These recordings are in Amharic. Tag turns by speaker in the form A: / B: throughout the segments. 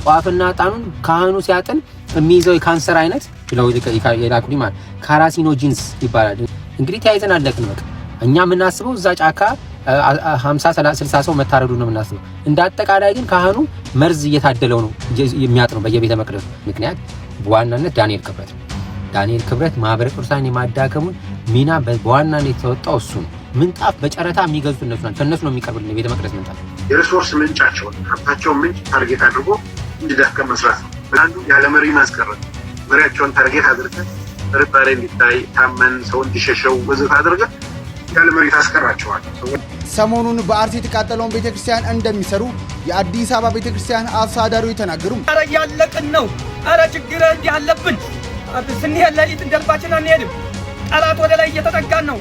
A: ጧፍና ዕጣኑን ካህኑ ሲያጥን የሚይዘው የካንሰር አይነት ብለው የላኩልኝ ማለት ካራሲኖጂንስ ይባላል። እንግዲህ ተያይዘን አለቅን። በቃ እኛ የምናስበው እዛ ጫካ 50 60 ሰው መታረዱ ነው የምናስበው። እንደ አጠቃላይ ግን ካህኑ መርዝ እየታደለው ነው የሚያጥነው በየቤተ መቅደሱ። ምክንያት በዋናነት ዳንኤል ክብረት ማህበረ ቅዱሳን የማዳከሙን ሚና በዋናነት የተወጣው እሱ ነው። ምንጣፍ በጨረታ የሚገዙት እነሱ ናቸው። ከእነሱ ነው የሚቀርብልን የቤተ መቅደስ ምንጣፍ።
B: የሪሶርስ ምንጫቸውን ሀብታቸውን ምንጭ ታርጌት አድርጎ እንዲዳከም መስራት ነው። አንዱ ያለ መሪ ማስቀረት፣ መሪያቸውን ታርጌት አድርገን ጥርጣሬ እንዲታይ ታመን ሰው እንዲሸሸው ወዘተ አድርገን ያለ መሪ ታስቀራቸዋል።
C: ሰሞኑን በአርሲ የተቃጠለውን ቤተክርስቲያን እንደሚሰሩ የአዲስ አበባ ቤተክርስቲያን አስተዳዳሪዎች ተናገሩ።
D: አረ ያለቅን ነው። አረ ችግር ያለብን ስንሄድ ሌሊት እንደልባችን አንሄድም። ጠላት ወደ ላይ እየተጠጋን ነው።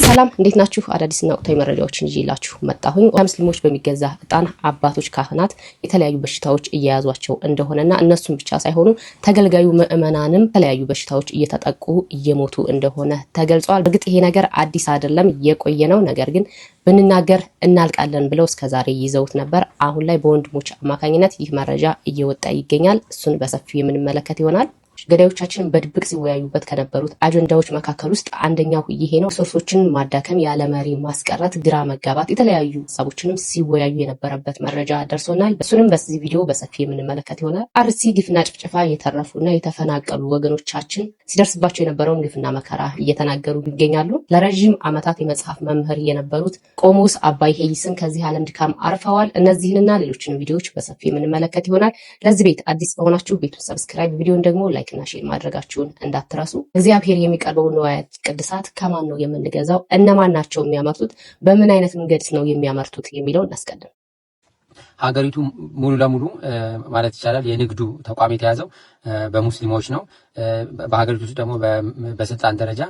E: ሰላም እንዴት ናችሁ? አዳዲስና ወቅታዊ መረጃዎችን ይዤላችሁ መጣሁኝ። ሙስሊሞች በሚገዛ ዕጣን አባቶች ካህናት የተለያዩ በሽታዎች እየያዟቸው እንደሆነና እነሱም ብቻ ሳይሆኑ ተገልጋዩ ምዕመናንም የተለያዩ በሽታዎች እየተጠቁ እየሞቱ እንደሆነ ተገልጿል። በእርግጥ ይሄ ነገር አዲስ አይደለም፣ የቆየ ነው። ነገር ግን ብንናገር እናልቃለን ብለው እስከዛሬ ይዘውት ነበር። አሁን ላይ በወንድሞች አማካኝነት ይህ መረጃ እየወጣ ይገኛል። እሱን በሰፊው የምንመለከት ይሆናል። ገዳዮቻችን በድብቅ ሲወያዩበት ከነበሩት አጀንዳዎች መካከል ውስጥ አንደኛው ይሄ ነው። ሶርሶችን ማዳከም፣ ያለ መሪ ማስቀረት፣ ግራ መጋባት፣ የተለያዩ ሀሳቦችንም ሲወያዩ የነበረበት መረጃ ደርሶናል። እሱንም በዚህ ቪዲዮ በሰፊ የምንመለከት ይሆናል። አርሲ ግፍና ጭፍጨፋ የተረፉና የተፈናቀሉ ወገኖቻችን ሲደርስባቸው የነበረውን ግፍና መከራ እየተናገሩ ይገኛሉ። ለረዥም ዓመታት የመጽሐፍ መምህር የነበሩት ቆሞስ አባይ ሄይስን ከዚህ ዓለም ድካም አርፈዋል። እነዚህንና ሌሎችንም ቪዲዮዎች በሰፊ የምንመለከት ይሆናል። ለዚህ ቤት አዲስ ከሆናችሁ ቤቱን ሰብስክራይብ፣ ቪዲዮን ደግሞ ላይክ እና ሼር ማድረጋችሁን እንዳትረሱ። እግዚአብሔር የሚቀርበው ንዋያት ቅድሳት ከማን ነው የምንገዛው? እነማን ናቸው የሚያመርቱት? በምን አይነት መንገድ ነው የሚያመርቱት የሚለውን እናስቀድም።
A: ሀገሪቱ ሙሉ ለሙሉ ማለት ይቻላል የንግዱ ተቋም የተያዘው በሙስሊሞች ነው። በሀገሪቱ ውስጥ ደግሞ በስልጣን ደረጃ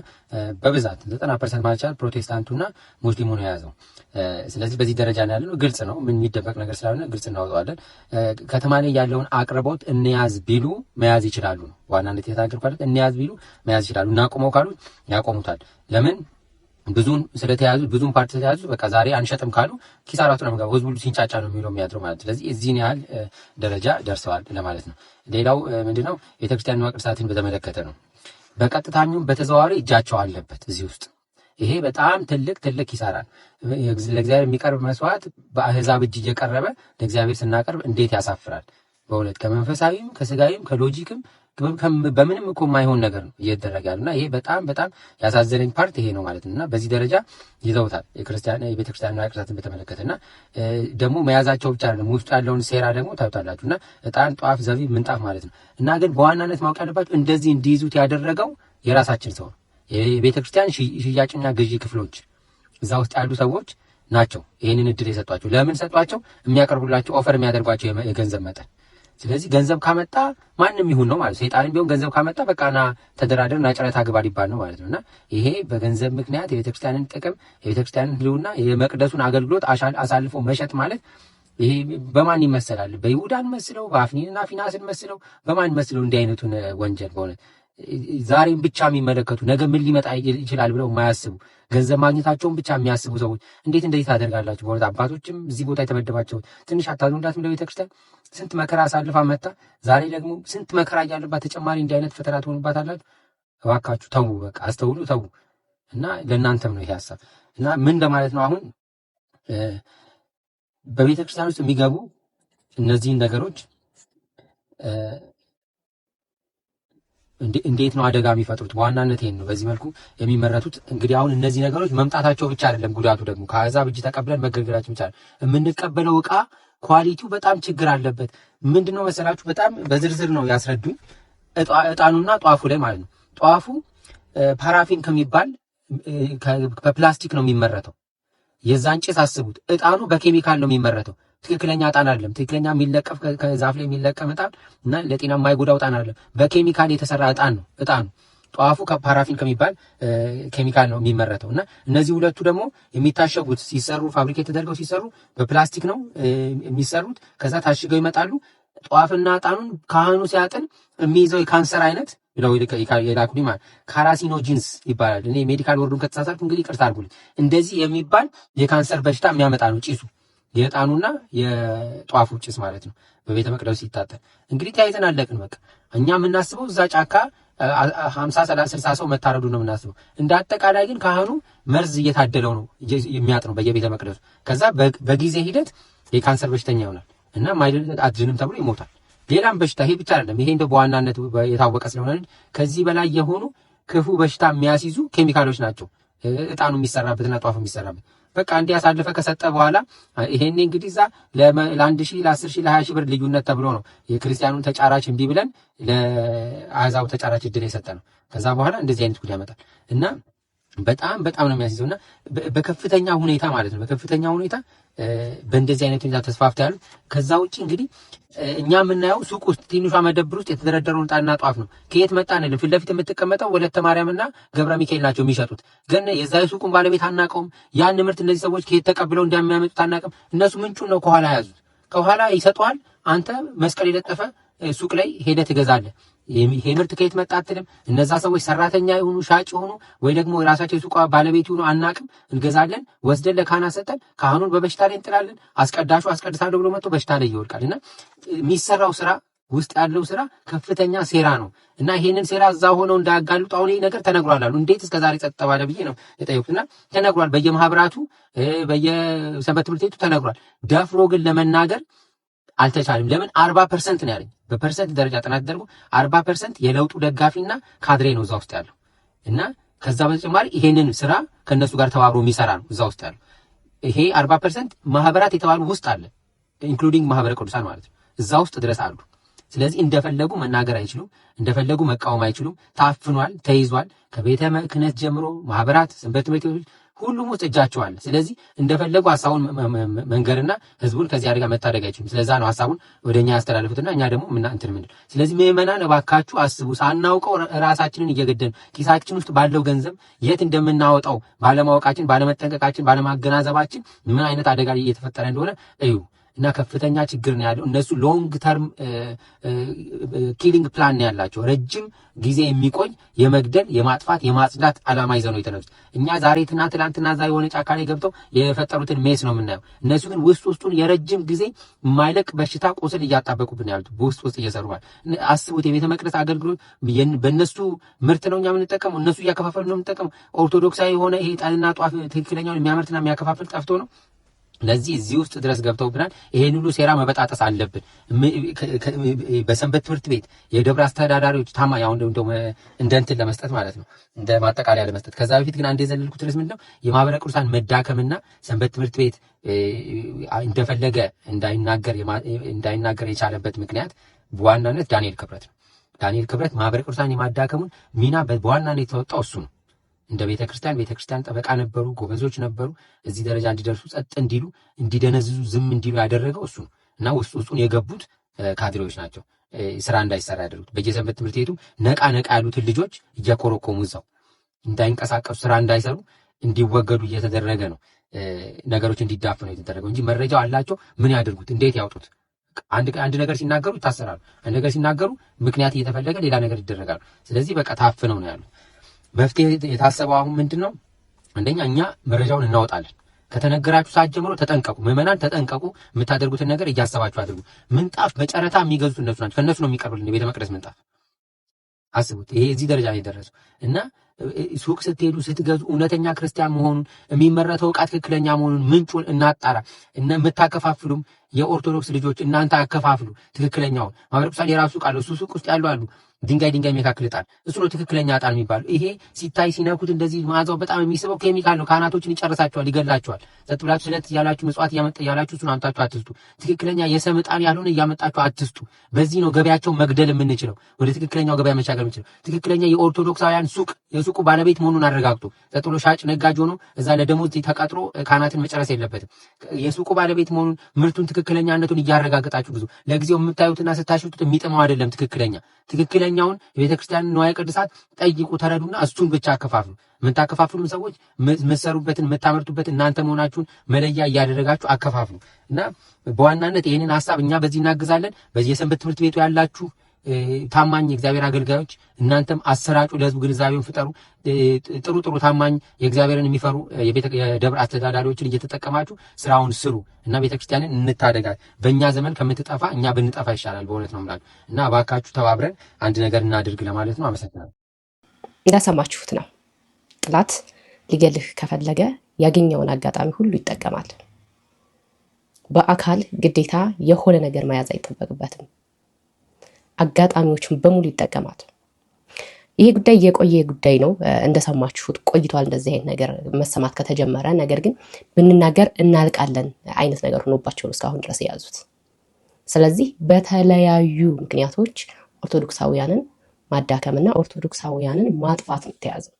A: በብዛት 90% ማለት ይቻላል ፕሮቴስታንቱና ሙስሊሙ ነው የያዘው። ስለዚህ በዚህ ደረጃ ነው ያለው። ግልጽ ነው፣ ምን የሚደበቅ ነገር ስላልሆነ ግልጽ እናወጣዋለን። ከተማ ላይ ያለውን አቅርቦት እንያዝ ቢሉ መያዝ ይችላሉ ነው ዋናነት የተናገርኩት። እንያዝ ቢሉ መያዝ ይችላሉ። እናቆመው ካሉ ያቆሙታል። ለምን? ብዙን ስለተያዙ ብዙን ፓርቲ ስለተያዙ በቃ ዛሬ አንሸጥም ካሉ ኪሳራቱ ነው የሚገባው። ህዝቡ ሲንጫጫ ነው የሚለው የሚያድረው ማለት። ስለዚህ እዚህን ያህል ደረጃ ደርሰዋል ለማለት ነው። ሌላው ምንድነው ቤተክርስቲያን ቅርሳትን በተመለከተ ነው። በቀጥታም በተዘዋዋሪ እጃቸው አለበት እዚህ ውስጥ። ይሄ በጣም ትልቅ ኪሳራ ነው። ለእግዚአብሔር የሚቀርብ መስዋዕት በአህዛብ እጅ እየቀረበ ለእግዚአብሔር ስናቀርብ እንዴት ያሳፍራል በእውነት። ከመንፈሳዊም ከስጋዊም ከሎጂክም በምንም እኮ የማይሆን ነገር ነው እየተደረገ ያለና ይሄ በጣም ያሳዘነኝ ፓርት ይሄ ነው ማለት ነውና በዚህ ደረጃ ይዘውታል የቤተክርስቲያን ቅርሳትን በተመለከተና ደግሞ መያዛቸው ብቻ አይደለም ውስጡ ያለውን ሴራ ደግሞ ታውቃላችሁና ዕጣን፣ ጧፍ፣ ዘቢብ፣ ምንጣፍ ማለት ነው። እና ግን በዋናነት ማወቅ ያለባችሁ እንደዚህ እንዲይዙት ያደረገው የራሳችን ሰው ነው። የቤተክርስቲያን ሽያጭና ግዢ ክፍሎች እዛ ውስጥ ያሉ ሰዎች ናቸው ይሄንን እድል የሰጧቸው። ለምን ሰጧቸው? የሚያቀርቡላቸው ኦፈር የሚያደርጓቸው የገንዘብ መጠን። ስለዚህ ገንዘብ ካመጣ ማንም ይሁን ነው ማለት። ሰይጣንም ቢሆን ገንዘብ ካመጣ በቃና ተደራደርና ጨረታ ግባ ሊባል ነው ማለት ነውና ይሄ በገንዘብ ምክንያት የቤተክርስቲያንን ጥቅም የቤተክርስቲያንን ህልውና የመቅደሱን አገልግሎት አሳልፎ መሸጥ ማለት ይሄ በማን ይመስላል? በይሁዳን መስለው በአፍኒንና ፊናስን መስለው በማን መስለው እንዲህ አይነቱን ወንጀል በእውነት ዛሬም ብቻ የሚመለከቱ ነገ ምን ሊመጣ ይችላል ብለው የማያስቡ ገንዘብ ማግኘታቸውን ብቻ የሚያስቡ ሰዎች እንዴት እንደዚህ ታደርጋላችሁ? በእውነት አባቶችም እዚህ ቦታ የተመደባቸው ትንሽ አታዝኑላትም? ለቤተክርስቲያን ስንት መከራ አሳልፋ መጣ። ዛሬ ደግሞ ስንት መከራ እያለባት ተጨማሪ እንዲህ አይነት ፈተና ትሆኑባታላችሁ። እባካችሁ ተዉ፣ በቃ አስተውሉ፣ ተዉ። እና ለእናንተም ነው ይሄ ሀሳብ። እና ምን ለማለት ነው አሁን በቤተክርስቲያን ውስጥ የሚገቡ እነዚህን ነገሮች እንዴት ነው አደጋ የሚፈጥሩት? በዋናነት ይሄን ነው በዚህ መልኩ የሚመረቱት። እንግዲህ አሁን እነዚህ ነገሮች መምጣታቸው ብቻ አይደለም ጉዳቱ፣ ደግሞ ከአሕዛብ እጅ ተቀብለን መገልገላችን ብቻ አይደለም። የምንቀበለው ዕቃ ኳሊቲው በጣም ችግር አለበት። ምንድነው መሰላችሁ? በጣም በዝርዝር ነው ያስረዱኝ። ዕጣኑና ጧፉ ላይ ማለት ነው። ጧፉ ፓራፊን ከሚባል በፕላስቲክ ነው የሚመረተው። የዛን ጭስ አስቡት። ዕጣኑ በኬሚካል ነው የሚመረተው። ትክክለኛ ዕጣን አይደለም። ትክክለኛ የሚለቀፍ ከዛፍ ላይ የሚለቀም ዕጣን እና ለጤና የማይጎዳው ዕጣን አይደለም። በኬሚካል የተሰራ ዕጣን ነው ዕጣኑ። ጧፉ ከፓራፊን ከሚባል ኬሚካል ነው የሚመረተው እና እነዚህ ሁለቱ ደግሞ የሚታሸጉት ሲሰሩ ፋብሪኬት ተደርገው ሲሰሩ በፕላስቲክ ነው የሚሰሩት። ከዛ ታሽገው ይመጣሉ። ጧፍና ዕጣኑን ካህኑ ሲያጥን የሚይዘው የካንሰር አይነት ብለው የላኩልኝ ማለት ካራሲኖጂንስ ይባላል። እኔ ሜዲካል ወርዱን ከተሳሳትኩ እንግዲህ ይቅርታ አድርጉልኝ። እንደዚህ የሚባል የካንሰር በሽታ የሚያመጣ ነው ጭሱ፣ የዕጣኑና የጧፉ ጭስ ማለት ነው። በቤተ መቅደሱ ሲታጠን እንግዲህ ተያይዘን አለቅን። በቃ እኛ የምናስበው እዛ ጫካ 50 30 60 ሰው መታረዱ ነው የምናስበው። እንደ አጠቃላይ ግን ካህኑ መርዝ እየታደለው ነው የሚያጥነው በየቤተ መቅደሱ። ከዛ በጊዜ ሂደት የካንሰር በሽተኛ ይሆናል እና ማይድን አትድንም ተብሎ ይሞታል። ሌላም በሽታ ይሄ ብቻ አይደለም። ይሄ እንደ በዋናነት የታወቀ ስለሆነ ከዚህ በላይ የሆኑ ክፉ በሽታ የሚያስይዙ ኬሚካሎች ናቸው ዕጣኑ የሚሰራበትና ጧፉ የሚሰራበት። በቃ እንዲህ ያሳልፈ ከሰጠ በኋላ ይሄኔ እንግዲህ እዛ ለ1 ሺህ ለ10 ሺህ ለ20 ሺህ ብር ልዩነት ተብሎ ነው የክርስቲያኑን ተጫራች እምቢ ብለን ለአሕዛቡ ተጫራች እድል የሰጠ ነው። ከዛ በኋላ እንደዚህ አይነት ጉዳይ ያመጣል እና በጣም በጣም ነው የሚያስይዘው እና በከፍተኛ ሁኔታ ማለት ነው በከፍተኛ ሁኔታ በእንደዚህ አይነት ሁኔታ ተስፋፍተው ያሉት። ከዛ ውጪ እንግዲህ እኛ የምናየው ሱቅ ውስጥ ትንሿ መደብር ውስጥ የተደረደረውን ዕጣንና ጧፍ ነው። ከየት መጣ አንልም። ፊት ለፊት የምትቀመጠው ወለተ ማርያምና ገብረ ሚካኤል ናቸው የሚሸጡት። ግን የዛ የሱቁን ባለቤት አናውቀውም። ያን ምርት እነዚህ ሰዎች ከየት ተቀብለው እንደሚያመጡት አናውቅም። እነሱ ምንጩን ነው ከኋላ ያዙት። ከኋላ ይሰጠዋል። አንተ መስቀል የለጠፈ ሱቅ ላይ ሄደህ ትገዛለህ። ይሄ ምርት ከየት መጣ አትልም። እነዛ ሰዎች ሰራተኛ ይሁኑ ሻጭ ይሁኑ ወይ ደግሞ የራሳቸው የሱቋ ባለቤት ይሁኑ አናቅም። እንገዛለን፣ ወስደን ለካህናት ሰጠን፣ ካህኑን በበሽታ ላይ እንጥላለን። አስቀዳሹ አስቀድሳለሁ ብሎ መጥቶ በሽታ ላይ ይወድቃል እና የሚሰራው ስራ ውስጥ ያለው ስራ ከፍተኛ ሴራ ነው እና ይሄንን ሴራ እዛ ሆነው እንዳያጋልጡ አሁን ይሄ ነገር ተነግሯል አሉ። እንዴት እስከዛሬ ጸጥ ተባለ ብዬ ነው የጠየቁትና ተነግሯል። በየማህበራቱ በየሰንበት ትምህርት ቤቱ ተነግሯል። ደፍሮ ግን ለመናገር አልተቻለም። ለምን 40% ነው ያለኝ። በፐርሰንት ደረጃ ጥናት ተደርጎ 40% የለውጡ ደጋፊና ካድሬ ነው እዛ ውስጥ ያለው እና ከዛ በተጨማሪ ይሄንን ስራ ከነሱ ጋር ተባብሮ የሚሰራ ነው እዛ ውስጥ ያለው። ይሄ 40% ማህበራት የተባሉ ውስጥ አለ ኢንክሉዲንግ ማህበረ ቅዱሳን ማለት ነው እዛ ውስጥ ድረስ አሉ። ስለዚህ እንደፈለጉ መናገር አይችሉም፣ እንደፈለጉ መቃወም አይችሉም። ታፍኗል፣ ተይዟል። ከቤተ ክህነት ጀምሮ ማህበራት፣ ሰንበት ትምህርት ቤቶች ሁሉም ውስጥ እጃቸው አለ። ስለዚህ እንደፈለጉ ሐሳቡን መንገርና ህዝቡን ከዚህ አደጋ መታደግ አይችሉም። ስለዛ ነው ሐሳቡን ወደኛ ያስተላልፉትና እኛ ደግሞ እንትን ምንድን። ስለዚህ ምዕመናን እባካችሁ አስቡ። ሳናውቀው ራሳችንን እየገደልን ኪሳችን ውስጥ ባለው ገንዘብ የት እንደምናወጣው ባለማወቃችን፣ ባለመጠንቀቃችን፣ ባለማገናዘባችን ምን አይነት አደጋ እየተፈጠረ እንደሆነ እዩ እና ከፍተኛ ችግር ነው ያለው። እነሱ ሎንግ ተርም ኪሊንግ ፕላን ነው ያላቸው። ረጅም ጊዜ የሚቆይ የመግደል፣ የማጥፋት፣ የማጽዳት ዓላማ ይዘው ነው የተነሱት። እኛ ዛሬ ትናንትና እዛ የሆነ ጫካ ላይ ገብተው የፈጠሩትን ሜስ ነው የምናየው። እነሱ ግን ውስጡን የረጅም ጊዜ የማይለቅ በሽታ ቁስል እያጣበቁብን ያሉት ውስጥ እየሰሩ ማለት አስቡት። የቤተ መቅደስ አገልግሎት በእነሱ ምርት ነው እኛ የምንጠቀመው፣ እነሱ እያከፋፈሉ ነው የምንጠቀመው። ኦርቶዶክሳዊ የሆነ ይሄ ዕጣንና ጧፍ ትክክለኛውን የሚያመርትና የሚያከፋፍል ጠፍቶ ነው። ለዚህ እዚህ ውስጥ ድረስ ገብተውብናል። ይሄን ሁሉ ሴራ መበጣጠስ አለብን። በሰንበት ትምህርት ቤት የደብረ አስተዳዳሪዎች ያው እንደው እንደንትን ለመስጠት ማለት ነው እንደ ማጠቃለያ ለመስጠት። ከዛ በፊት ግን አንድ የዘለልኩት ድረስ ምንድነው የማህበረ ቅዱሳን መዳከምና ሰንበት ትምህርት ቤት እንደፈለገ እንዳይናገር የቻለበት ምክንያት በዋናነት ዳንኤል ክብረት ነው። ዳንኤል ክብረት ማህበረ ቅዱሳን የማዳከሙን ሚና በዋናነት የተወጣው እሱ ነው። እንደ ቤተክርስቲያን ጠበቃ ነበሩ፣ ጎበዞች ነበሩ። እዚህ ደረጃ እንዲደርሱ ጸጥ እንዲሉ፣ እንዲደነዝዙ፣ ዝም እንዲሉ ያደረገው እሱ ነው እና ውስጡን የገቡት ካድሬዎች ናቸው ስራ እንዳይሰራ ያደረጉት። በየሰንበት ትምህርት ቤቱ ነቃ ያሉትን ልጆች እያኮረኮሙ እዛው እንዳይንቀሳቀሱ፣ ስራ እንዳይሰሩ፣ እንዲወገዱ እየተደረገ ነው። ነገሮች እንዲዳፈኑ የተደረገው እንጂ መረጃው አላቸው። ምን ያድርጉት? እንዴት ያውጡት? አንድ ነገር ሲናገሩ ይታሰራሉ። አንድ ነገር ሲናገሩ ምክንያት እየተፈለገ ሌላ ነገር ይደረጋሉ። ስለዚህ በቃ ታፍነው ነው ያሉ። መፍትሄ የታሰበው አሁን ምንድነው? አንደኛ እኛ መረጃውን እናወጣለን። ከተነገራችሁ ሰዓት ጀምሮ ተጠንቀቁ፣ ምዕመናን ተጠንቀቁ። የምታደርጉትን ነገር እያሰባችሁ አድርጉ። ምንጣፍ በጨረታ የሚገዙት እነሱ ናቸው። ከእነሱ ነው የሚቀርብልን የቤተ መቅደስ ምንጣፍ። አስቡት፣ ይሄ እዚህ ደረጃ ነው የደረሰው እና ሱቅ ስትሄዱ ስትገዙ እውነተኛ ክርስቲያን መሆኑን የሚመረተው ዕቃ ትክክለኛ መሆኑን ምንጩን እናጣራ። እና የምታከፋፍሉም የኦርቶዶክስ ልጆች እናንተ አከፋፍሉ ትክክለኛውን። ማህበረ ቅዱሳን የራሱ ቃል እሱ ሱቅ ውስጥ ያሉ አሉ ድንጋይ የሚያካክል ዕጣን፣ እሱ ነው ትክክለኛ ዕጣን የሚባለው። ይሄ ሲታይ ሲነኩት እንደዚህ መዓዛው በጣም የሚስበው ኬሚካል ነው። ካህናቶችን ይጨርሳቸዋል፣ ይገላቸዋል። ጸጥ ብላችሁ ስለት እያላችሁ ምጽዋት እያላችሁ እሱን አምጣችሁ አትስጡ። ትክክለኛ የሰም ዕጣን ያልሆነ እያመጣችሁ አትስጡ። በዚህ ነው ገበያቸው መግደል የምንችለው፣ ወደ ትክክለኛው ገበያ መሻገር የምንችለው። ትክክለኛ የኦርቶዶክሳውያን ሱቅ የሱቁ ባለቤት መሆኑን አረጋግጡ። ጸጥ ብሎ ሻጭ ነጋጅ ሆኖ እዛ ለደሞዝ ተቀጥሮ ካህናትን መጨረስ የለበትም። የሱቁ ባለቤት መሆኑን ምርቱን ትክክለኛነቱን እያረጋግጣችሁ ብዙ ለጊዜው የምታዩትና ስታሽጡት የሚጥመው አይደለም። ትክክለኛ ትክክለኛውን የቤተክርስቲያን ንዋየ ቅድሳት ጠይቁ፣ ተረዱና እሱን ብቻ አከፋፍሉ። የምታከፋፍሉም ሰዎች የምትሰሩበትን የምታመርቱበትን እናንተ መሆናችሁን መለያ እያደረጋችሁ አከፋፍሉ እና በዋናነት ይህንን ሀሳብ እኛ በዚህ እናግዛለን። በዚህ የሰንበት ትምህርት ቤቱ ያላችሁ ታማኝ የእግዚአብሔር አገልጋዮች እናንተም አሰራጩ፣ ለህዝቡ ግንዛቤውን ፍጠሩ። ጥሩ ታማኝ የእግዚአብሔርን የሚፈሩ የደብር አስተዳዳሪዎችን እየተጠቀማችሁ ስራውን ስሩ እና ቤተክርስቲያንን እንታደጋት። በእኛ ዘመን ከምትጠፋ እኛ ብንጠፋ ይሻላል። በእውነት ነው የምላችሁ እና እባካችሁ ተባብረን አንድ ነገር እናድርግ ለማለት ነው። አመሰግናለሁ።
E: እንዳሰማችሁት ነው። ጠላት ሊገልህ ከፈለገ ያገኘውን አጋጣሚ ሁሉ ይጠቀማል። በአካል ግዴታ የሆነ ነገር መያዝ አይጠበቅበትም። አጋጣሚዎችን በሙሉ ይጠቀማል። ይሄ ጉዳይ የቆየ ጉዳይ ነው። እንደሰማችሁት ቆይቷል እንደዚህ አይነት ነገር መሰማት ከተጀመረ። ነገር ግን ብንናገር እናልቃለን አይነት ነገር ሆኖባቸው ነው እስካሁን ድረስ የያዙት። ስለዚህ በተለያዩ ምክንያቶች ኦርቶዶክሳውያንን ማዳከምና ኦርቶዶክሳውያንን ማጥፋት ነው የተያዘው።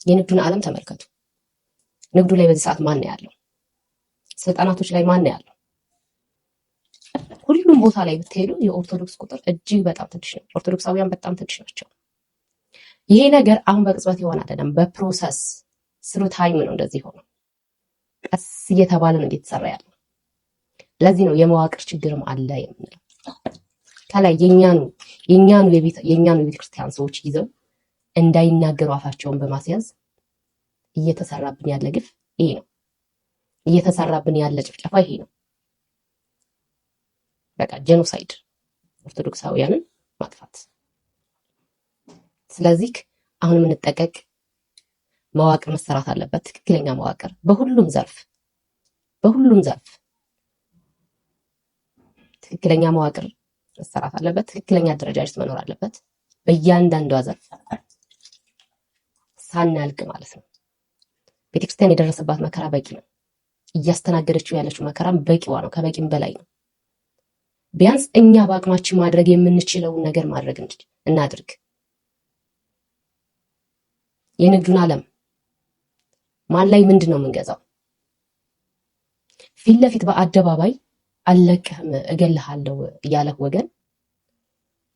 E: የንግዱን ዓለም ተመልከቱ። ንግዱ ላይ በዚህ ሰዓት ማን ነው ያለው? ስልጣናቶች ላይ ማን ነው ያለው? ሁሉም ቦታ ላይ ብትሄዱ የኦርቶዶክስ ቁጥር እጅግ በጣም ትንሽ ነው። ኦርቶዶክሳውያን በጣም ትንሽ ናቸው። ይሄ ነገር አሁን በቅጽበት የሆነ አይደለም፣ በፕሮሰስ ስሩ ታይም ነው እንደዚህ ሆነው ቀስ እየተባለ ነው እየተሰራ ያለው። ለዚህ ነው የመዋቅር ችግርም አለ የምንለው። ከላይ የኛኑ የቤተክርስቲያን ሰዎች ይዘው እንዳይናገሩ አፋቸውን በማስያዝ እየተሰራብን ያለ ግፍ ይሄ ነው። እየተሰራብን ያለ ጭፍጨፋ ይሄ ነው። በቃ ጄኖሳይድ፣ ኦርቶዶክሳውያንን ማጥፋት። ስለዚህ አሁን የምንጠቀቅ መዋቅር መሰራት አለበት። ትክክለኛ መዋቅር በሁሉም ዘርፍ ትክክለኛ መዋቅር መሰራት አለበት። ትክክለኛ አደረጃጀት መኖር አለበት በእያንዳንዷ ዘርፍ ሳናልቅ ማለት ነው። ቤተክርስቲያን የደረሰባት መከራ በቂ ነው። እያስተናገደችው ያለችው መከራም በቂዋ ነው፣ ከበቂም በላይ ነው። ቢያንስ እኛ በአቅማችን ማድረግ የምንችለውን ነገር ማድረግ እናድርግ። የንግዱን ዓለም ማን ላይ ምንድን ነው የምንገዛው? ፊት ለፊት በአደባባይ አልለቅህም እገልሃለሁ ያለህ ወገን፣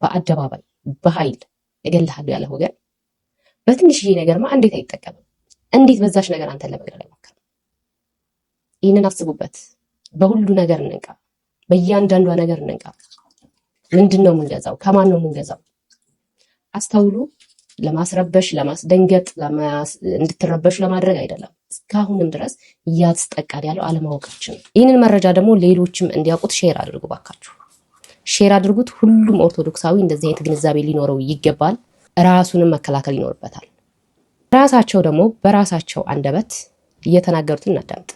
E: በአደባባይ በኃይል እገልሃለሁ ያለህ ወገን በትንሽዬ ነገርማ እንዴት አይጠቀምም? እንዴት በዛች ነገር አንተን ለመግደል አይሞክርም? ይህንን አስቡበት። በሁሉ ነገር እንንቃ፣ በእያንዳንዷ ነገር እንንቃ። ምንድን ነው የምንገዛው? ከማን ነው የምንገዛው? አስተውሉ። ለማስረበሽ፣ ለማስደንገጥ፣ እንድትረበሹ ለማድረግ አይደለም። እስካሁንም ድረስ እያስጠቃን ያለው አለማወቃችን ነው። ይህንን መረጃ ደግሞ ሌሎችም እንዲያውቁት ሼር አድርጉ ባካችሁ፣ ሼር አድርጉት። ሁሉም ኦርቶዶክሳዊ እንደዚህ አይነት ግንዛቤ ሊኖረው ይገባል። ራሱንም መከላከል ይኖርበታል። ራሳቸው ደግሞ በራሳቸው አንደበት እየተናገሩትን እናዳምጥ።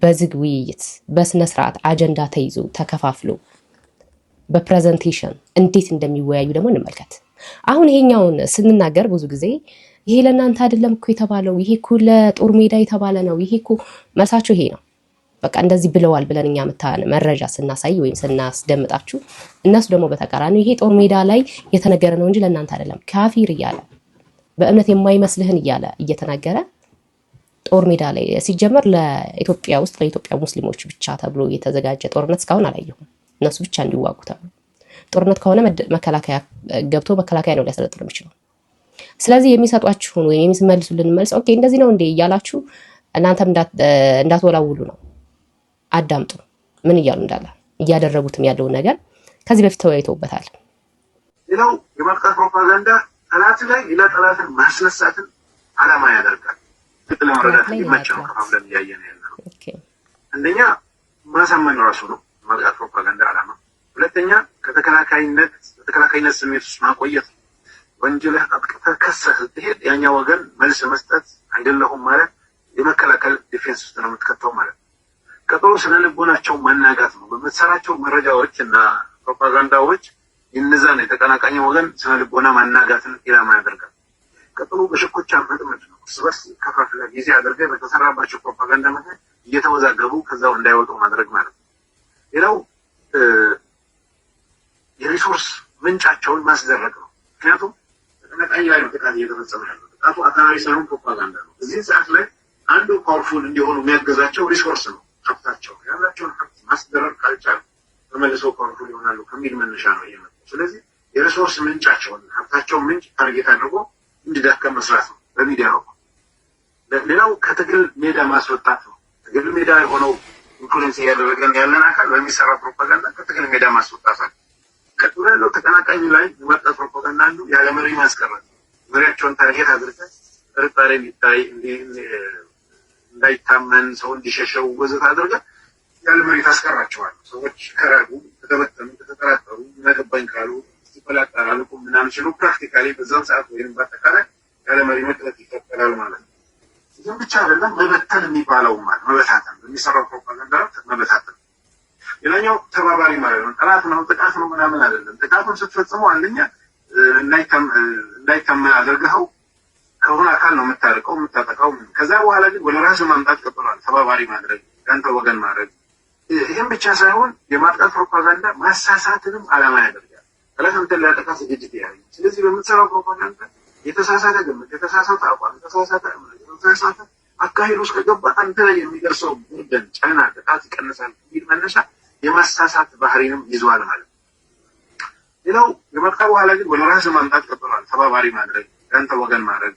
E: በዝግ ውይይት በስነ ስርዓት አጀንዳ ተይዞ ተከፋፍሎ በፕሬዘንቴሽን እንዴት እንደሚወያዩ ደግሞ እንመልከት። አሁን ይሄኛውን ስንናገር ብዙ ጊዜ ይሄ ለእናንተ አይደለም እኮ የተባለው፣ ይሄ እኮ ለጦር ሜዳ የተባለ ነው፣ ይሄ እኮ መልሳቸው ይሄ ነው፣ በቃ እንደዚህ ብለዋል ብለን እኛ መረጃ ስናሳይ ወይም ስናስደምጣችሁ፣ እነሱ ደግሞ በተቃራኒ ይሄ ጦር ሜዳ ላይ የተነገረ ነው እንጂ ለእናንተ አይደለም፣ ካፊር እያለ በእምነት የማይመስልህን እያለ እየተናገረ ጦር ሜዳ ላይ ሲጀመር ለኢትዮጵያ ውስጥ ለኢትዮጵያ ሙስሊሞች ብቻ ተብሎ የተዘጋጀ ጦርነት እስካሁን አላየሁም። እነሱ ብቻ እንዲዋጉ ተብሎ ጦርነት ከሆነ መከላከያ ገብቶ መከላከያ ነው ሊያሰለጥን የሚችለው። ስለዚህ የሚሰጧችሁን ወይም የሚመልሱልን መልስ ኦኬ እንደዚህ ነው እንዴ እያላችሁ እናንተም እንዳትወላውሉ ነው። አዳምጡ ምን እያሉ እንዳለ። እያደረጉትም ያለውን ነገር ከዚህ በፊት ተወያይተውበታል።
B: ሌላው የማጥቃት ፕሮፓጋንዳ ጠላት ላይ ሌላ ጠላትን ማስነሳትን ዓላማ ያደርጋል። ለመረዳት እንዲመች ነው ከፋፍለን እያየን ያለ ነው። አንደኛ ማሳመን ራሱ ነው የማጥቃት ፕሮፓጋንዳ ዓላማ። ሁለተኛ ከተከላካይነት ስሜት ውስጥ ማቆየት፣ ወንጀልህ አጥቅተህ ከሰህ ስትሄድ ያኛ ወገን መልስ መስጠት አይደለሁም ማለት የመከላከል ዲፌንስ ውስጥ ነው የምትከተው ማለት ነው። ቀጥሎ ስነ ልቦናቸው ማናጋት ነው። በምትሰራቸው መረጃዎች እና ፕሮፓጋንዳዎች የነዛን የተቀናቃኝ ወገን ስነ ልቦና ማናጋትን ኢላማ ያደርጋል። ቀጥሎ በሽኩቻ መጥመድ ነው። እርስ በርስ ከፋፍለህ ጊዜ አድርገህ በተሰራባቸው ፕሮፓጋንዳ መሰረት እየተወዛገቡ ከዛው እንዳይወጡ ማድረግ ማለት ነው። ሌላው የሪሶርስ ምንጫቸውን ማስደረግ ነው። ምክንያቱም ተቀናቃኝ ላይ ነው ጥቃት እየተፈጸመ ያለው። ጥቃቱ አካባቢ ሳይሆን ፕሮፓጋንዳ ነው። እዚህ ሰዓት ላይ አንዱ ፓወርፉል እንዲሆኑ የሚያገዛቸው ሪሶርስ ነው። ሀብታቸው ያላቸውን ሀብት ማስደረግ ካልቻሉ ተመልሰው ፓወርፉል ይሆናሉ ከሚል መነሻ ነው የመጣው። ስለዚህ የሶርስ ምንጫቸውን ሀብታቸውን ምንጭ ታርጌት አድርጎ እንዲዳከም መስራት ነው በሚዲያ ነው። ሌላው ከትግል ሜዳ ማስወጣት ነው። ትግል ሜዳ የሆነው ኢንፍሉዌንስ እያደረገን ያለን አካል በሚሰራ ፕሮፓጋንዳ ከትግል ሜዳ ማስወጣት አለ። ቀጥሎ ያለው ተቀናቃኝ ላይ የመጣ ፕሮፓጋንዳ አንዱ ያለ መሪ ማስቀረት፣ መሪያቸውን ታርጌት አድርገህ ጥርጣሬ እንዲታይ እንዳይታመን ሰው እንዲሸሸው ወዘተ አድርገህ ያለ መሪ ታስቀራቸዋል። ሰዎች ከራጉ ከተበተኑ ከተጠራጠሩ እናገባኝ ካሉ ሲፈላጠራሉ ምናምን ሲሉ ፕራክቲካሊ በዛም ሰዓት ወይም በአጠቃላይ ያለ መሪ መቅረት ይፈጠራል ማለት ነው። ይህም ብቻ አይደለም፣ መበተን የሚባለው ማለት መበታተን በሚሰራው ፕሮፓጋንዳ መበታተን። ሌላኛው ተባባሪ ማለት ነው። ጠላት ነው ጥቃት ነው ምናምን አይደለም። ጥቃቱን ስትፈጽመው አንደኛ እንዳይታመን አድርገኸው ከሆነ አካል ነው የምታርቀው የምታጠቃው። ከዛ በኋላ ግን ወደ ራስህ ማምጣት ቀጥሏል። ተባባሪ ማድረግ፣ ያንተ ወገን ማድረግ። ይህም ብቻ ሳይሆን የማጥቃት ፕሮፓጋንዳ ማሳሳትንም ዓላማ ያደርጋል። ጠላት አንተን ሊያጠቃ ዝግጅት ያለ። ስለዚህ በምትሰራው ፕሮፓጋንዳ የተሳሳተ ግምት፣ የተሳሳተ አቋም፣ የተሳሳተ አካሄድ ውስጥ ከገባ አንተ ላይ የሚደርሰው ቡርደን፣ ጫና፣ ጥቃት ይቀንሳል የሚል መነሻ የማሳሳት ባህሪንም ይዟል ማለት ነው። ሌላው የመጣ በኋላ ግን ወደ ራስህ ማምጣት ቀጥሏል። ተባባሪ ማድረግ፣ ያንተ ወገን ማድረግ።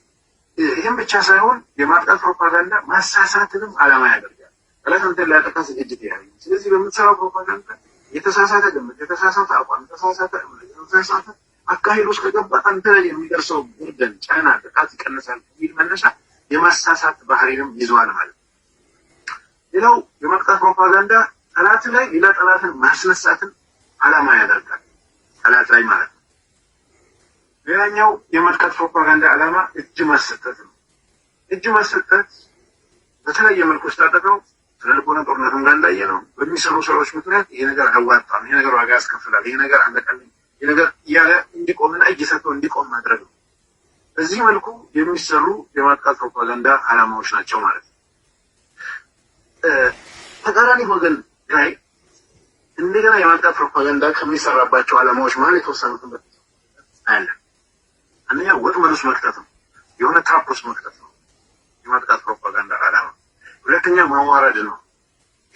B: ይህም ብቻ ሳይሆን የማጥቃት ፕሮፓጋንዳ ማሳሳትንም ዓላማ ያደርጋል። ጠላት አንተን ሊያጠቃ ዝግጅት ያለ። ስለዚህ በምትሰራው ፕሮፓጋንዳ የተሳሳተ ግምት፣ የተሳሳተ አቋም፣ የተሳሳተ አካሄድ ውስጥ ከገባ አንተ ላይ የሚደርሰው ቡርደን፣ ጫና፣ ጥቃት ይቀንሳል የሚል መነሻ የማሳሳት ባህሪንም ይዟል ማለት ነው። ሌላው የማጥቃት ፕሮፓጋንዳ ጠላት ላይ ሌላ ጠላትን ማስነሳትን ዓላማ ያደርጋል። ጠላት ላይ ማለት ነው። ሌላኛው የማጥቃት ፕሮፓጋንዳ ዓላማ እጅ ማሰጠት ነው። እጅ ማሰጠት በተለያየ መልኩ ስታጠቀው ስለልቦና ጦርነት እንዳየ ነው። በሚሰሩ ስራዎች ምክንያት ይሄ ነገር አያዋጣም፣ ይሄ ነገር ዋጋ ያስከፍላል፣ ይሄ ነገር አንደቀልኝ፣ ይሄ ነገር እያለ እንዲቆምና እጅ ሰጥቶ እንዲቆም ማድረግ ነው። በዚህ መልኩ የሚሰሩ የማጥቃት ፕሮፓጋንዳ ዓላማዎች ናቸው ማለት ነው። ተቃራኒ ወገን ላይ እንደገና የማጥቃት ፕሮፓጋንዳ ከሚሰራባቸው ዓላማዎች ማለት የተወሰኑትን አለ። አንደኛ ወጥመድ ውስጥ መክተት ነው። የሆነ ትራፕ ውስጥ መክተት ነው የማጥቃት ፕሮፓጋንዳ ዓላማ። ሁለተኛ ማዋረድ ነው።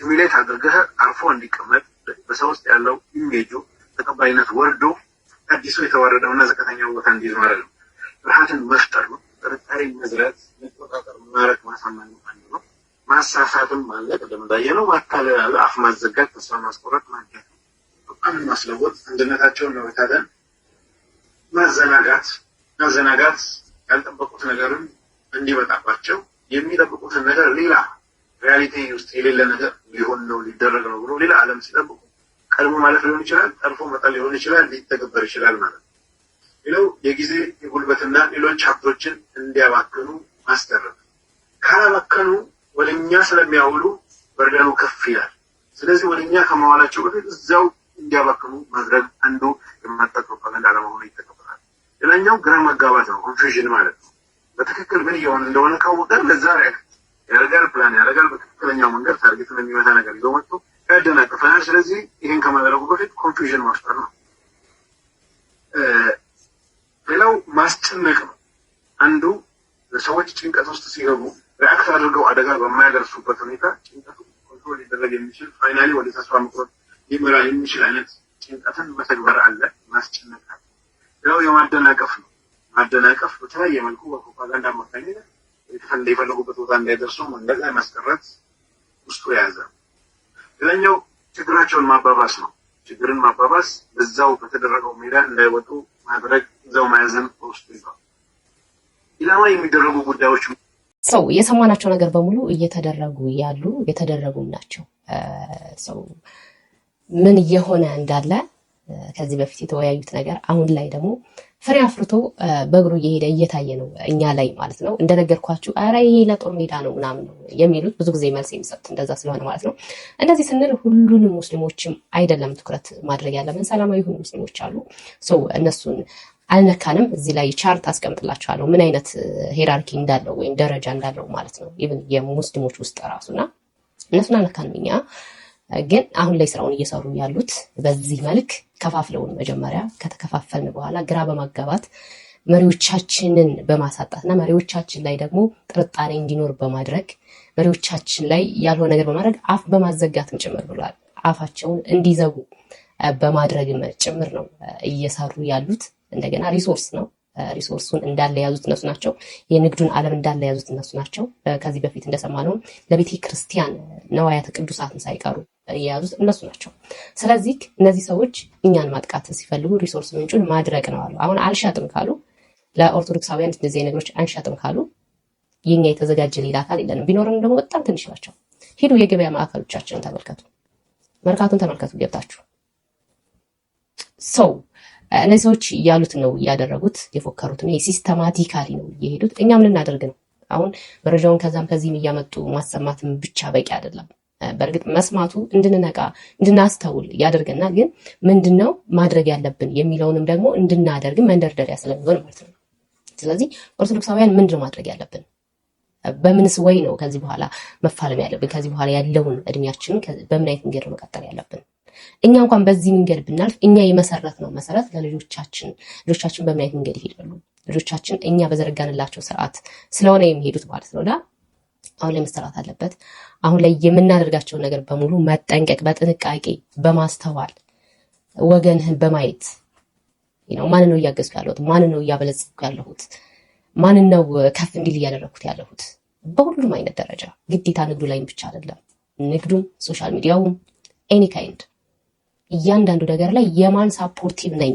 B: ሂሚሌት አድርገህ አርፎ እንዲቀመጥ በሰው ውስጥ ያለው ኢሜጁ ተቀባይነት ወርዶ አዲሱ የተዋረደውና ዝቅተኛው ቦታ እንዲይዝ ማለት ነው። ፍርሃትን መፍጠር ነው። ጥርጣሬ መዝራት፣ መቆጣጠር፣ ማረክ፣ ማሳመን ነው። ማሳሳትም አለ። ቀደም እንዳየነው ማታለል አለ። አፍ ማዘጋት፣ ተስፋ ማስቆረጥ፣ ማንገት፣ በጣም ማስለወጥ፣ አንድነታቸውን መበታተን፣ ማዘናጋት፣ ያልጠበቁት ነገርን እንዲመጣባቸው የሚጠብቁትን ነገር ሌላ ሪያሊቲ ውስጥ የሌለ ነገር ሊሆን ነው ሊደረግ ነው ብሎ ሌላ ዓለም ሲጠብቁ ቀድሞ ማለት ሊሆን ይችላል፣ ጠልፎ መጣል ሊሆን ይችላል፣ ሊተገበር ይችላል ማለት ነው። ሌላው የጊዜ የጉልበትና ሌሎች ሀብቶችን እንዲያባክኑ ማስደረግ። ካላባከኑ ወደኛ ስለሚያውሉ በርደኑ ከፍ ይላል። ስለዚህ ወደኛ ከማዋላቸው በፊት እዛው እንዲያባክኑ ማድረግ አንዱ የማጥቃት ፕሮፓጋንዳ ዓላማ ይተከበራል። ሌላኛው ግራ መጋባት ነው፣ ኮንፊውዥን ማለት ነው። በትክክል ምን እየሆነ እንደሆነ ካወቀ ለዛ ሪያክት ያደርጋል፣ ፕላን ያደርጋል። በትክክለኛው መንገድ ታርጌትን የሚመታ ነገር ይዞ መጥቶ ያደናቅፈናል። ስለዚህ ይህን ከማድረጉ በፊት ኮንፊውዥን መፍጠር ነው። ሌላው ማስጨነቅ ነው። አንዱ ሰዎች ጭንቀት ውስጥ ሲገቡ ሪአክት አድርገው አደጋ በማያደርሱበት ሁኔታ ጭንቀቱ ኮንትሮል ሊደረግ የሚችል ፋይናሊ ወደ ተስፋ መቁረጥ ሊመራ የሚችል አይነት ጭንቀትን መተግበር አለ። ማስጨነቅ አለ። ሌላው የማደናቀፍ ነው። ማደናቀፍ በተለያየ መልኩ በፕሮፓጋንዳ አማካኝነት የፈለጉበት ቦታ እንዳይደርሱ መንገድ ላይ ማስቀረት ውስጡ የያዘ። ሌላኛው ችግራቸውን ማባባስ ነው። ችግርን ማባባስ፣ በዛው በተደረገው ሜዳ እንዳይወጡ ማድረግ፣ እዛው መያዝን በውስጡ ይዟል። ኢላማ የሚደረጉ ጉዳዮች
E: ሰው የሰማናቸው ነገር በሙሉ እየተደረጉ ያሉ የተደረጉም ናቸው። ሰው ምን እየሆነ እንዳለ ከዚህ በፊት የተወያዩት ነገር አሁን ላይ ደግሞ ፍሬ አፍርቶ በእግሩ እየሄደ እየታየ ነው፣ እኛ ላይ ማለት ነው። እንደነገርኳችሁ ኧረ ይሄ ለጦር ሜዳ ነው ምናምን ነው የሚሉት ብዙ ጊዜ መልስ የሚሰጡት እንደዛ ስለሆነ ማለት ነው። እንደዚህ ስንል ሁሉንም ሙስሊሞችም አይደለም ትኩረት ማድረግ ያለብን፣ ሰላማዊ የሆኑ ሙስሊሞች አሉ። ሰው እነሱን አልነካንም። እዚህ ላይ ቻርት አስቀምጥላችኋለሁ ምን አይነት ሄራርኪ እንዳለው ወይም ደረጃ እንዳለው ማለት ነው። ኢቭን የሙስሊሞች ውስጥ ራሱና እነሱን አልነካንም እኛ ግን አሁን ላይ ስራውን እየሰሩ ያሉት በዚህ መልክ ከፋፍለውን መጀመሪያ ከተከፋፈልን በኋላ ግራ በማጋባት መሪዎቻችንን በማሳጣትና መሪዎቻችን ላይ ደግሞ ጥርጣሬ እንዲኖር በማድረግ መሪዎቻችን ላይ ያልሆነ ነገር በማድረግ አፍ በማዘጋትም ጭምር ብሏል። አፋቸውን እንዲዘጉ በማድረግም ጭምር ነው እየሰሩ ያሉት። እንደገና ሪሶርስ ነው፣ ሪሶርሱን እንዳለ የያዙት እነሱ ናቸው። የንግዱን ዓለም እንዳለ የያዙት እነሱ ናቸው። ከዚህ በፊት እንደሰማነው ለቤተ ክርስቲያን ነዋያተ ቅዱሳትን ሳይቀሩ የያዙት እነሱ ናቸው። ስለዚህ እነዚህ ሰዎች እኛን ማጥቃት ሲፈልጉ ሪሶርስ ምንጩን ማድረግ ነው አሉ። አሁን አልሸጥም ካሉ ለኦርቶዶክሳውያን እንደዚህ ነገሮች አንሸጥም ካሉ የኛ የተዘጋጀ ሌላ አካል የለንም። ቢኖርም ደግሞ በጣም ትንሽ ናቸው። ሂዱ የገበያ ማዕከሎቻችንን ተመልከቱ፣ መርካቶን ተመልከቱ ገብታችሁ። ሰው እነዚህ ሰዎች ያሉት ነው ያደረጉት፣ የፎከሩት ነው፣ ሲስተማቲካሊ ነው የሄዱት። እኛም ልናደርግ ነው። አሁን መረጃውን ከዛም ከዚህም እያመጡ ማሰማትም ብቻ በቂ አይደለም። በእርግጥ መስማቱ እንድንነቃ እንድናስተውል ያደርገናል። ግን ምንድነው ማድረግ ያለብን የሚለውንም ደግሞ እንድናደርግ መንደርደሪያ ስለሚሆን ማለት ነው። ስለዚህ ኦርቶዶክሳውያን ምንድነው ማድረግ ያለብን? በምንስ ወይ ነው ከዚህ በኋላ መፋለም ያለብን? ከዚህ በኋላ ያለውን እድሜያችንን በምን አይነት መንገድ ነው መቀጠል ያለብን? እኛ እንኳን በዚህ መንገድ ብናልፍ እኛ የመሰረት ነው መሰረት ለልጆቻችን በምን አይነት መንገድ ይሄዳሉ? ልጆቻችን እኛ በዘረጋንላቸው ስርዓት ስለሆነ የሚሄዱት ማለት ነው። አሁን ላይ መሰራት አለበት። አሁን ላይ የምናደርጋቸው ነገር በሙሉ መጠንቀቅ፣ በጥንቃቄ በማስተዋል ወገንህን በማየት ማንን ነው እያገዝኩ ያለሁት? ማንን ነው እያበለጽኩ ያለሁት? ማንን ነው ከፍ እንዲል እያደረኩት ያለሁት? በሁሉም አይነት ደረጃ ግዴታ ንግዱ ላይም ብቻ አይደለም። ንግዱም፣ ሶሻል ሚዲያውም፣ ኤኒ ካይንድ እያንዳንዱ ነገር ላይ የማን ሳፖርቲቭ ነኝ?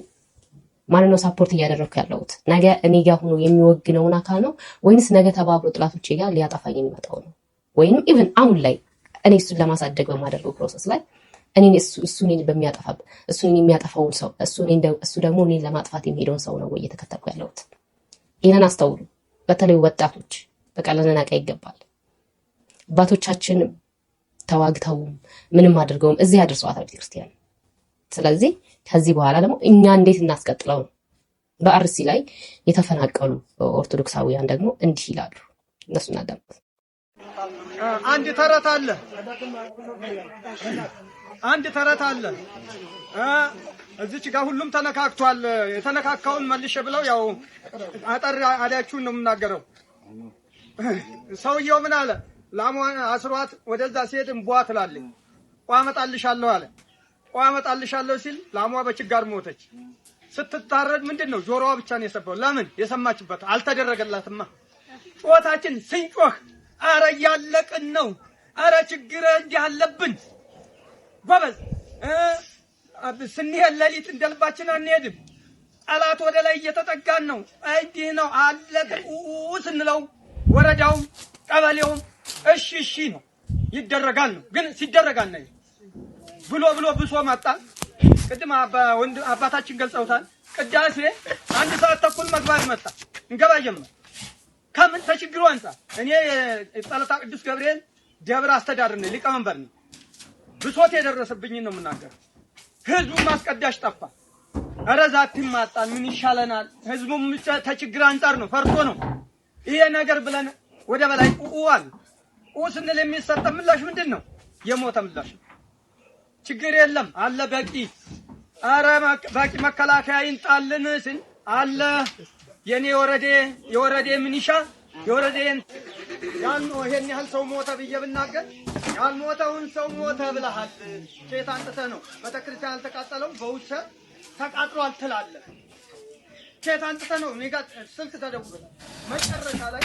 E: ማንን ነው ሳፖርት እያደረኩ ያለሁት? ነገ እኔ ጋር ሆኖ የሚወግነውን አካል ነው ወይንስ ነገ ተባብሮ ጥላቶቼ ጋር ሊያጠፋኝ የሚመጣው ነው? ወይንም ኢቭን አሁን ላይ እኔ እሱን ለማሳደግ በማደርገው ፕሮሰስ ላይ እሱ እኔን በሚያጠፋበት እሱ እኔን የሚያጠፋውን ሰው እሱ ደግሞ እኔን ለማጥፋት የሚሄደውን ሰው ነው ወይ እየተከተልኩ ያለሁት? ይህንን አስተውሉ። በተለይ ወጣቶች በቃ ልንነቃ ይገባል። አባቶቻችን ተዋግተውም ምንም አድርገውም እዚህ ያደርሰዋታል ቤተክርስቲያን። ስለዚህ ከዚህ በኋላ ደግሞ እኛ እንዴት እናስቀጥለው ነው። በአርሲ ላይ የተፈናቀሉ ኦርቶዶክሳውያን ደግሞ እንዲህ ይላሉ። እነሱ እናዳምጥ።
D: አንድ ተረት አለ። እዚች ጋር ሁሉም ተነካክቷል። የተነካካውን መልሼ ብለው ያው አጠር አዳችሁን ነው የምናገረው። ሰውየው ምን አለ? ላሟን አስሯት ወደዛ ሲሄድ እንቧ ትላለች። ቋ አመጣልሻለሁ አለ። ቋ አመጣልሻለሁ ሲል ላሟ በችጋር ሞተች። ስትታረድ ምንድነው ጆሮዋ ብቻ ነው የሰበው። ለምን? የሰማችበት አልተደረገላትማ። ጮታችን ስንጮህ አረ ያለቅን ነው፣ አረ ችግር እንዲህ አለብን ጎበዝ ስንሄድ ሌሊት እንደልባችን አንሄድም። ጠላት ወደ ላይ እየተጠጋን ነው። እንዲህ ነው አለቀ ስንለው ወረዳውም ቀበሌውም እሺ ነው ይደረጋል ነው። ግን ሲደረጋል ነው ብሎ ብሶ መጣ። ቅድም አባታችን ገልጸውታል። ቅዳሴ 1 ሰዓት ተኩል መግባት መጣ። እንገባ ጀመር። ከምን ተችግሩ አንፃር እኔ የጠለታ ቅዱስ ገብርኤል ደብረ አስተዳደር ነኝ፣ ሊቀመንበር ነኝ። ብሶት የደረሰብኝ ነው የምናገረው። ህዝቡ ማስቀዳሽ ጠፋ። ኧረ ዛትም ማጣን ምን ይሻለናል? ህዝቡም ተችግር አንፃር ነው ፈርቶ ነው ይሄ ነገር ብለን ወደ በላይ ኡዋል ስንል የሚሰጠ ምላሽ ምንድን ነው? የሞተ ምላሽ። ችግር የለም አለ በቂ። ኧረ በቂ መከላከያ ይንጣልን ስን አለ የኔ የወረዴ ምንሻ የወረዴን ያን ይሄን ያህል ሰው ሞተ ብዬ ብናገር ያልሞተውን ሰው ሞተ ብለሃል። ሴት አንጥተህ ነው ቤተክርስቲያን አልተቃጠለው በውሸት ተቃጥሏል ትላለህ። ሴት አንጥተህ ነው ኔጋ ስልክ ተደውሎ መጨረሻ ላይ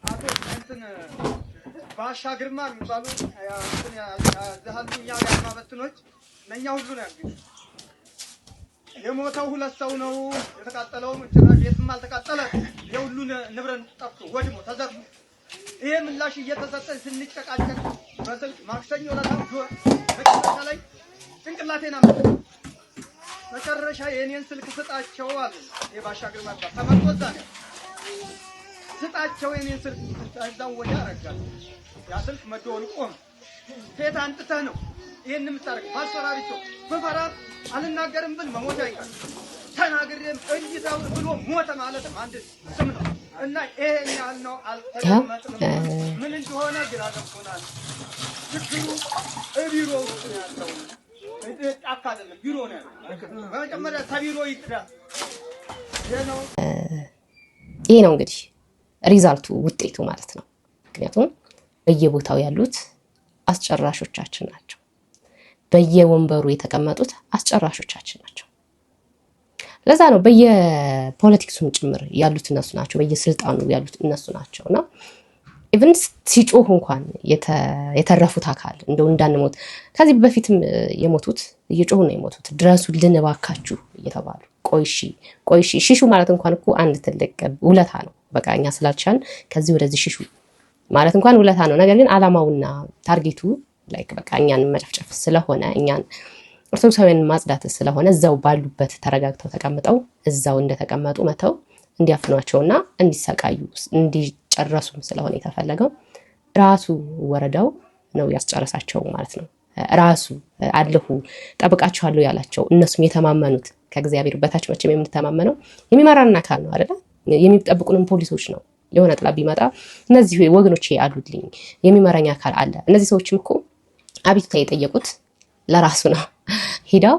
D: አቶ እንትን ባሻ ግርማ የሚባሉ እንትን ያዛሃሉኛ ያማበትኖች ለኛ ሁሉ ነው ያገኙ። የሞተው 2 ሰው ነው፣ የተቃጠለው ጭራሽ የትም አልተቃጠለ። የሁሉ ንብረት ጠፍቶ ወድሞ ተዘርፎ ይሄ ምላሽ እየተሰጠ ስንጨቃጨቅ በስልክ ማክሰኞ ለታጆ መጨረሻ ላይ ጭንቅላቴና መጨረሻ የኔን ስልክ ስጣቸው አለ። የባሻ ግርማ ተመርጦዛ ነው ስጣቸው የኔን ስልክ ታዛው ወዲያ አረጋል። ያ ስልክ መደወሉ ቆም። ሴት አንጥተህ ነው ይሄን የምታረግ ማስፈራሪቶ በፈራ አልናገርም ብል መሞት አይቀር ተናግሬም እንዲታው ብሎ ሞተ ማለትም አንድ ስም ነው እና ይሄን ያህል ነው። አልተደመጥንም ምን እንደሆነ ግራ ገብቶናል። ችግሩ ቢሮ ውስጥ ነው ያለው። ጫካ አይደለም ቢሮ ነው ያለው። በመጀመሪያ ከቢሮ ይጥራ።
E: ይሄ ነው እንግዲህ ሪዛልቱ ውጤቱ ማለት ነው። ምክንያቱም በየቦታው ያሉት አስጨራሾቻችን ናቸው። በየወንበሩ የተቀመጡት አስጨራሾቻችን ናቸው። ለዛ ነው በየፖለቲክሱም ጭምር ያሉት እነሱ ናቸው፣ በየስልጣኑ ያሉት እነሱ ናቸውና ኢቭን ሲጮሁ እንኳን የተረፉት አካል እንደው እንዳንሞት ከዚህ በፊትም የሞቱት እየጮሁ ነው የሞቱት። ድረሱልን እባካችሁ እየተባሉ ቆይሺ ሽሹ ማለት እንኳን እኮ አንድ ትልቅ ውለታ ነው። በቃ እኛ ስላልቻልን ከዚህ ወደዚህ ሽሹ ማለት እንኳን ውለታ ነው። ነገር ግን አላማውና ታርጌቱ ላይክ በቃ እኛን መጨፍጨፍ ስለሆነ እኛን ኦርቶዶክሳውያን ማጽዳት ስለሆነ እዛው ባሉበት ተረጋግተው ተቀምጠው እዛው እንደተቀመጡ መተው እንዲያፍኗቸውና እንዲሰቃዩ እንዲጨረሱም ስለሆነ የተፈለገው ራሱ ወረዳው ነው ያስጨረሳቸው ማለት ነው። ራሱ አለሁ ጠብቃቸዋለሁ ያላቸው እነሱም የተማመኑት ከእግዚአብሔር በታች መቼም የምንተማመነው የሚመራን አካል ነው አይደል? የሚጠብቁንም ፖሊሶች ነው። የሆነ ጥላ ቢመጣ እነዚህ ወገኖቼ አሉልኝ የሚመራኝ አካል አለ። እነዚህ ሰዎችም እኮ አቤቱታ የጠየቁት ለራሱ ነው። ሄዳው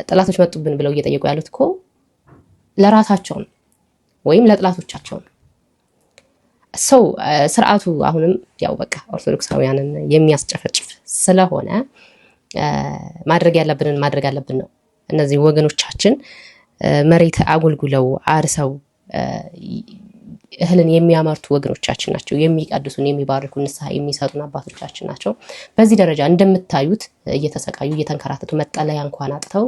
E: ጥላቶች መጡብን ብለው እየጠየቁ ያሉት እኮ ለራሳቸው ነው ወይም ለጥላቶቻቸው ነው። ሰው ስርዓቱ አሁንም ያው በቃ ኦርቶዶክሳውያንን የሚያስጨፈጭፍ ስለሆነ ማድረግ ያለብንን ማድረግ አለብን ነው። እነዚህ ወገኖቻችን መሬት አጉልጉለው አርሰው እህልን የሚያመርቱ ወገኖቻችን ናቸው። የሚቀድሱን የሚባርኩ ንስሐ የሚሰጡን አባቶቻችን ናቸው። በዚህ ደረጃ እንደምታዩት እየተሰቃዩ እየተንከራተቱ መጠለያ እንኳን አጥተው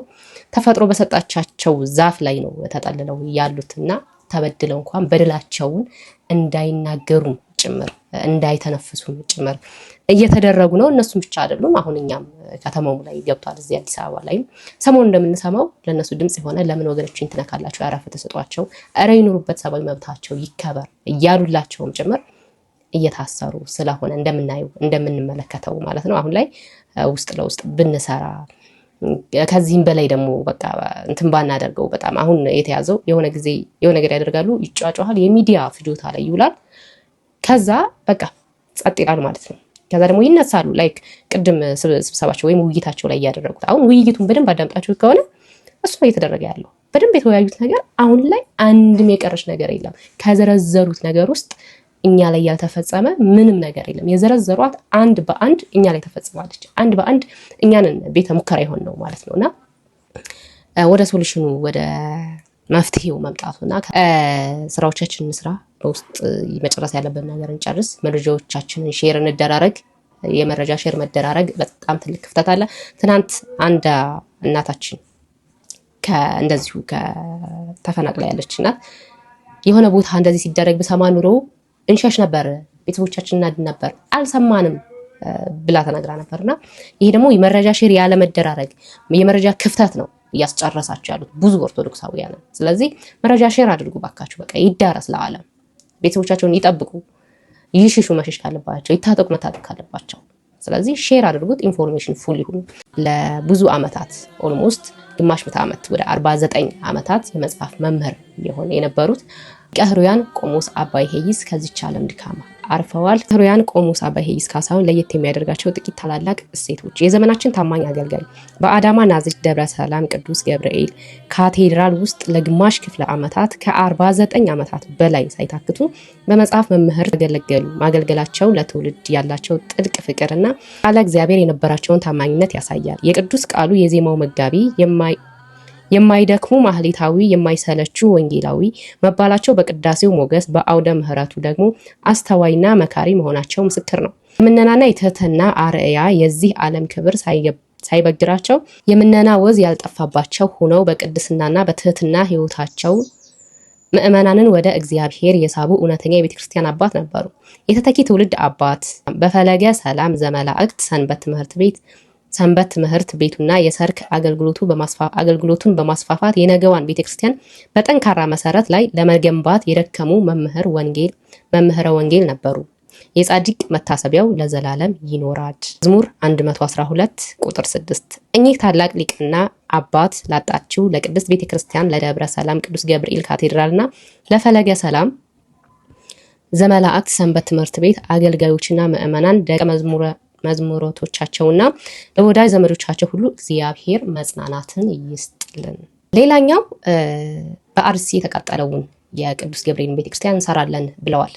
E: ተፈጥሮ በሰጣቻቸው ዛፍ ላይ ነው ተጠልለው ያሉትና ተበድለው እንኳን በደላቸውን እንዳይናገሩም ጭምር እንዳይተነፍሱም ጭምር እየተደረጉ ነው። እነሱም ብቻ አይደሉም። አሁን እኛም ከተማው ላይ ገብቷል። እዚህ አዲስ አበባ ላይ ሰሞኑን እንደምንሰማው ለነሱ ድምጽ የሆነ ለምን ወገኖችን ትነካላችሁ፣ ያረፈ ተሰጧቸው፣ እረ ይኑሩበት፣ ሰብአዊ መብታቸው ይከበር እያሉላቸውም ጭምር እየታሰሩ ስለሆነ እንደምናየው እንደምንመለከተው ማለት ነው። አሁን ላይ ውስጥ ለውስጥ ብንሰራ ከዚህም በላይ ደግሞ በቃ እንትን ባናደርገው በጣም አሁን የተያዘው የሆነ ጊዜ የሆነ ነገር ያደርጋሉ፣ ይጫጫሃል፣ የሚዲያ ፍጆታ ላይ ይውላል። ከዛ በቃ ጸጥ ይላል ማለት ነው። ከዛ ደግሞ ይነሳሉ ላይክ ቅድም ስብሰባቸው ወይም ውይይታቸው ላይ ያደረጉት። አሁን ውይይቱን በደንብ አዳምጣችሁት ከሆነ እሱ ነው እየተደረገ ያለው። በደንብ የተወያዩት ነገር አሁን ላይ አንድም የቀረች ነገር የለም። ከዘረዘሩት ነገር ውስጥ እኛ ላይ ያልተፈጸመ ምንም ነገር የለም። የዘረዘሯት አንድ በአንድ እኛ ላይ ተፈጽማለች። አንድ በአንድ እኛንን ቤተ ሙከራ ይሆን ነው ማለት ነውና ወደ ሶሉሽኑ ወደ መፍትሄው መምጣቱና ስራዎቻችንን ስራ በውስጥ መጨረስ ያለብን ነገር እንጨርስ። መረጃዎቻችንን ሼር እንደራረግ። የመረጃ ሼር መደራረግ በጣም ትልቅ ክፍተት አለ። ትናንት አንድ እናታችን እንደዚሁ ከተፈናቅላ ያለች እናት የሆነ ቦታ እንደዚህ ሲደረግ በሰማ ኑሮ እንሸሽ ነበር፣ ቤተሰቦቻችን እናድን ነበር፣ አልሰማንም ብላ ተናግራ ነበርና ይሄ ደግሞ የመረጃ ሼር ያለ መደራረግ የመረጃ ክፍተት ነው እያስጨረሳቸው ያሉት ብዙ ኦርቶዶክሳውያን። ስለዚህ መረጃ ሼር አድርጉ ባካችሁ። በቃ ይዳረስ ለዓለም። ቤተሰቦቻቸውን ይጠብቁ፣ ይሽሹ መሸሽ ካለባቸው፣ ይታጠቁ መታጠቅ ካለባቸው። ስለዚህ ሼር አድርጉት። ኢንፎርሜሽን ፉል ይሁን። ለብዙ አመታት ኦልሞስት ግማሽ ምዕተ ዓመት ወደ 49 አመታት የመጽሐፍ መምህር የነበሩት ሊቀ ኅሩያን ቆሞስ አባ ይሄይስ ከዚች ዓለም ድካማ አርፈዋል። ሊቀ ኅሩያን ቆሞስ አባ ይሄይስ ካሳሁን ለየት የሚያደርጋቸው ጥቂት ታላላቅ እሴቶች። የዘመናችን ታማኝ አገልጋይ፣ በአዳማ ናዝሬት ደብረ ሰላም ቅዱስ ገብርኤል ካቴድራል ውስጥ ለግማሽ ክፍለ ዓመታት ከ49 ዓመታት በላይ ሳይታክቱ በመጽሐፍ መምህር ተገለገሉ። ማገልገላቸው ለትውልድ ያላቸው ጥልቅ ፍቅርና ቃለ እግዚአብሔር የነበራቸውን ታማኝነት ያሳያል። የቅዱስ ቃሉ የዜማው መጋቢ የማይደክሙ ማህሌታዊ የማይሰለቹ ወንጌላዊ መባላቸው በቅዳሴው ሞገስ በአውደ ምህረቱ ደግሞ አስተዋይና መካሪ መሆናቸው ምስክር ነው። የምነናና የትህትና አርአያ የዚህ ዓለም ክብር ሳይበግራቸው የምነና ወዝ ያልጠፋባቸው ሆነው በቅድስናና በትህትና ሕይወታቸው ምእመናንን ወደ እግዚአብሔር የሳቡ እውነተኛ የቤተክርስቲያን አባት ነበሩ። የተተኪ ትውልድ አባት በፈለገ ሰላም ዘመላእክት ሰንበት ትምህርት ቤቱና የሰርክ አገልግሎቱን በማስፋፋት የነገዋን ቤተክርስቲያን በጠንካራ መሰረት ላይ ለመገንባት የደከሙ መምህረ ወንጌል ነበሩ። የጻድቅ መታሰቢያው ለዘላለም ይኖራል። መዝሙር 112 ቁጥር 6። እኚህ ታላቅ ሊቅና አባት ላጣችው ለቅድስት ቤተክርስቲያን ለደብረ ሰላም ቅዱስ ገብርኤል ካቴድራልና ለፈለገ ሰላም ዘመላእክት ሰንበት ትምህርት ቤት አገልጋዮችና ምእመናን ደቀ መዝሙሮቻቸውና ለወዳጅ ዘመዶቻቸው ሁሉ እግዚአብሔር መጽናናትን ይስጥልን። ሌላኛው በአርሲ የተቃጠለውን የቅዱስ ገብርኤል ቤተክርስቲያን እንሰራለን ብለዋል።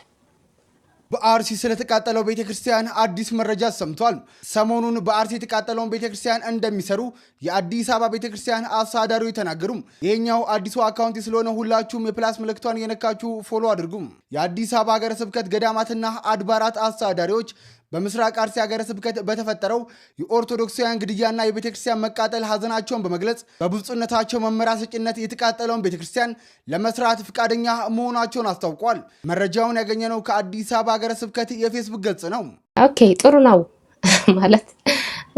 C: በአርሲ ስለተቃጠለው ቤተክርስቲያን አዲስ መረጃ ሰምቷል። ሰሞኑን በአርሲ የተቃጠለውን ቤተክርስቲያን እንደሚሰሩ የአዲስ አበባ ቤተክርስቲያን አስተዳዳሪዎች ተናገሩ። ይሄኛው አዲሱ አካውንት ስለሆነ ሁላችሁም የፕላስ ምልክቷን እየነካችሁ ፎሎ አድርጉም። የአዲስ አበባ ሀገረ ስብከት ገዳማትና አድባራት አስተዳዳሪዎች በምስራቅ አርሲ ሀገረ ስብከት በተፈጠረው የኦርቶዶክሳውያን ግድያና የቤተክርስቲያን መቃጠል ሀዘናቸውን በመግለጽ በብፁዕነታቸው መመሪያ ሰጭነት የተቃጠለውን ቤተክርስቲያን ለመስራት ፈቃደኛ መሆናቸውን አስታውቋል። መረጃውን ያገኘነው ከአዲስ አበባ ሀገረ ስብከት የፌስቡክ ገጽ ነው።
E: ኦኬ ጥሩ ነው ማለት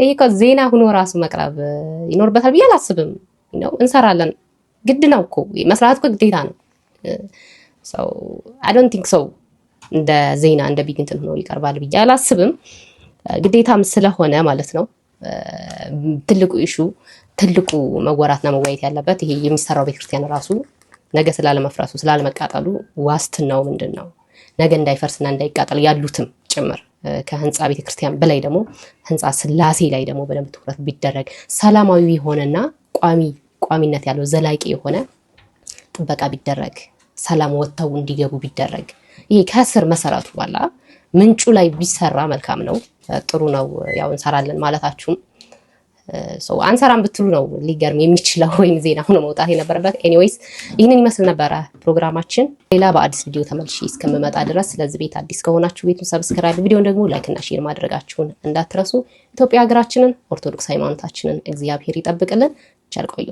E: ይሄ ዜና ሆኖ ራሱ መቅረብ ይኖርበታል ብዬ አላስብም። እንሰራለን፣ ግድ ነው እኮ መስራት እኮ ግዴታ ነው። I don't think so እንደ ዜና እንደ ቢግ እንትን ሆኖ ይቀርባል ብዬ አላስብም። ግዴታም ስለሆነ ማለት ነው። ትልቁ ኢሹ ትልቁ መወራትና መወያየት ያለበት ይሄ የሚሰራው ቤተክርስቲያን ራሱ ነገ ስላለመፍረሱ ስላለመቃጠሉ ዋስትናው ምንድነው? ነገ እንዳይፈርስና እንዳይቃጠል ያሉትም ጭምር ከህንጻ ቤተክርስቲያን በላይ ደግሞ ህንጻ ስላሴ ላይ ደግሞ በደንብ ትኩረት ቢደረግ ሰላማዊ የሆነና ቋሚነት ያለው ዘላቂ የሆነ ጥበቃ ቢደረግ ሰላም ወጥተው እንዲገቡ ቢደረግ ይሄ ከስር መሰረቱ ባላ ምንጩ ላይ ቢሰራ መልካም ነው። ጥሩ ነው። ያው እንሰራለን ማለታችሁም አንሰራም ብትሉ ነው ሊገርም የሚችለው ወይም ዜና ሆኖ መውጣት የነበረበት። ኤኒዌይስ ይህንን ይመስል ነበረ ፕሮግራማችን። ሌላ በአዲስ ቪዲዮ ተመልሼ እስከምመጣ ድረስ ስለዚህ ቤት አዲስ ከሆናችሁ ቤቱን ሰብስክራይብ፣ ቪዲዮን ደግሞ ላይክ እና ሼር ማድረጋችሁን እንዳትረሱ። ኢትዮጵያ ሀገራችንን ኦርቶዶክስ ሃይማኖታችንን እግዚአብሔር ይጠብቅልን። ቸር ቆዩ።